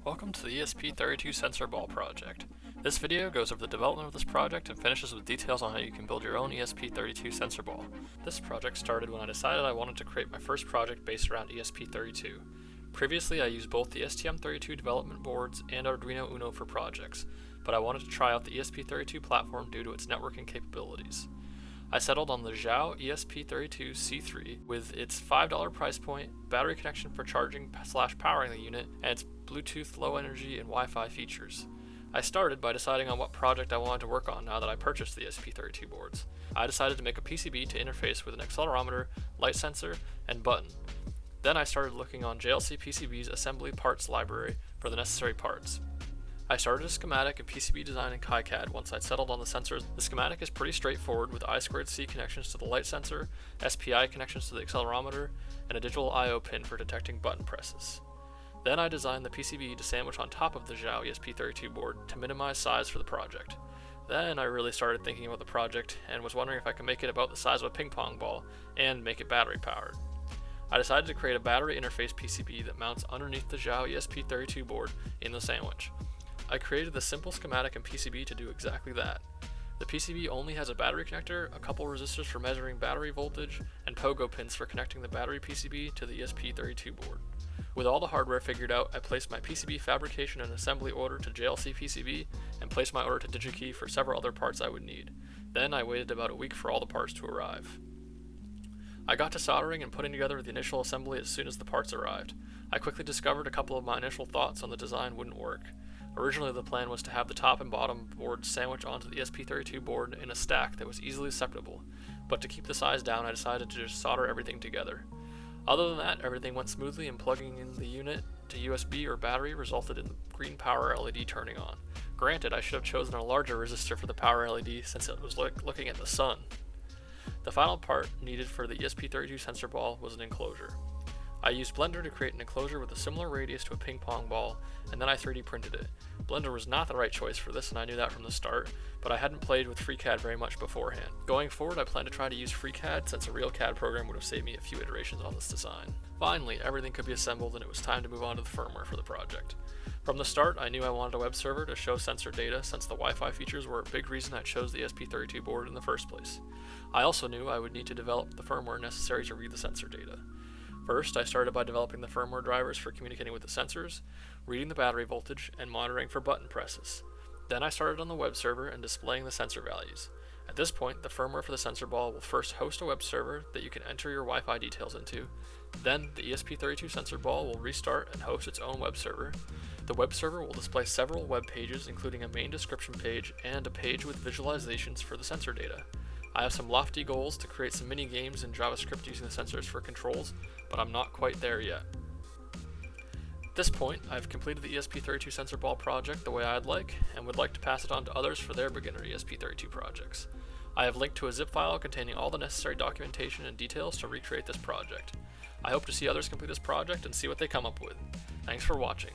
Welcome to the ESP32 sensor ball project. This video goes over the development of this project and finishes with details on how you can build your own ESP32 sensor ball. This project started when I decided I wanted to create my first project based around ESP32. Previously I used both the STM32 development boards and Arduino Uno for projects, but I wanted to try out the ESP32 platform due to its networking capabilities. I settled on the Xiao ESP32 C3 with its $5 price point, battery connection for charging/powering the unit, and its Bluetooth low energy and Wi-Fi features. I started by deciding on what project I wanted to work on now that I purchased the ESP32 boards. I decided to make a PCB to interface with an accelerometer, light sensor, and button. Then I started looking on JLC PCB's assembly parts library for the necessary parts. I started a schematic in PCB design in KiCad once I'd settled on the sensors. The schematic is pretty straightforward with I2C connections to the light sensor, SPI connections to the accelerometer, and a digital I/O pin for detecting button presses. Then I designed the PCB to sandwich on top of the Xiao ESP32 board to minimize size for the project. Then I really started thinking about the project and was wondering if I could make it about the size of a ping pong ball and make it battery powered. I decided to create a battery interface PCB that mounts underneath the Xiao ESP32 board in the sandwich. I created the simple schematic in PCB to do exactly that. The PCB only has a battery connector, a couple resistors for measuring battery voltage, and pogo pins for connecting the battery PCB to the ESP32 board. With all the hardware figured out, I placed my PCB fabrication and assembly order to JLC PCB and placed my order to DigiKey for several other parts I would need. Then I waited about a week for all the parts to arrive. I got to soldering and putting together the initial assembly as soon as the parts arrived. I quickly discovered a couple of my initial thoughts on the design wouldn't work. Originally the plan was to have the top and bottom boards sandwich onto the ESP32 board in a stack that was easily separable, but to keep the size down I decided to just solder everything together. Other than that, everything went smoothly and plugging in the unit to USB or battery resulted in the green power LED turning on. Granted, I should have chosen a larger resistor for the power LED since it was looking at the sun. The final part needed for the ESP32 sensor ball was an enclosure. I used Blender to create an enclosure with a similar radius to a ping pong ball, and then I 3D printed it. Blender was not the right choice for this and I knew that from the start, but I hadn't played with FreeCAD very much beforehand. Going forward, I plan to try to use FreeCAD since a real CAD program would have saved me a few iterations on this design. Finally, everything could be assembled and it was time to move on to the firmware for the project. From the start, I knew I wanted a web server to show sensor data since the Wi-Fi features were a big reason I chose the ESP32 board in the first place. I also knew I would need to develop the firmware necessary to read the sensor data. First, I started by developing the firmware drivers for communicating with the sensors, reading the battery voltage, and monitoring for button presses. Then I started on the web server and displaying the sensor values. At this point, the firmware for the sensor ball will first host a web server that you can enter your Wi-Fi details into. Then, the ESP32 sensor ball will restart and host its own web server. The web server will display several web pages, including a main description page and a page with visualizations for the sensor data. I have some lofty goals to create some mini games in JavaScript using the sensors for controls, but I'm not quite there yet. At this point, I've completed the ESP32 sensor ball project the way I'd like, and would like to pass it on to others for their beginner ESP32 projects. I have linked to a zip file containing all the necessary documentation and details to recreate this project. I hope to see others complete this project and see what they come up with. Thanks for watching.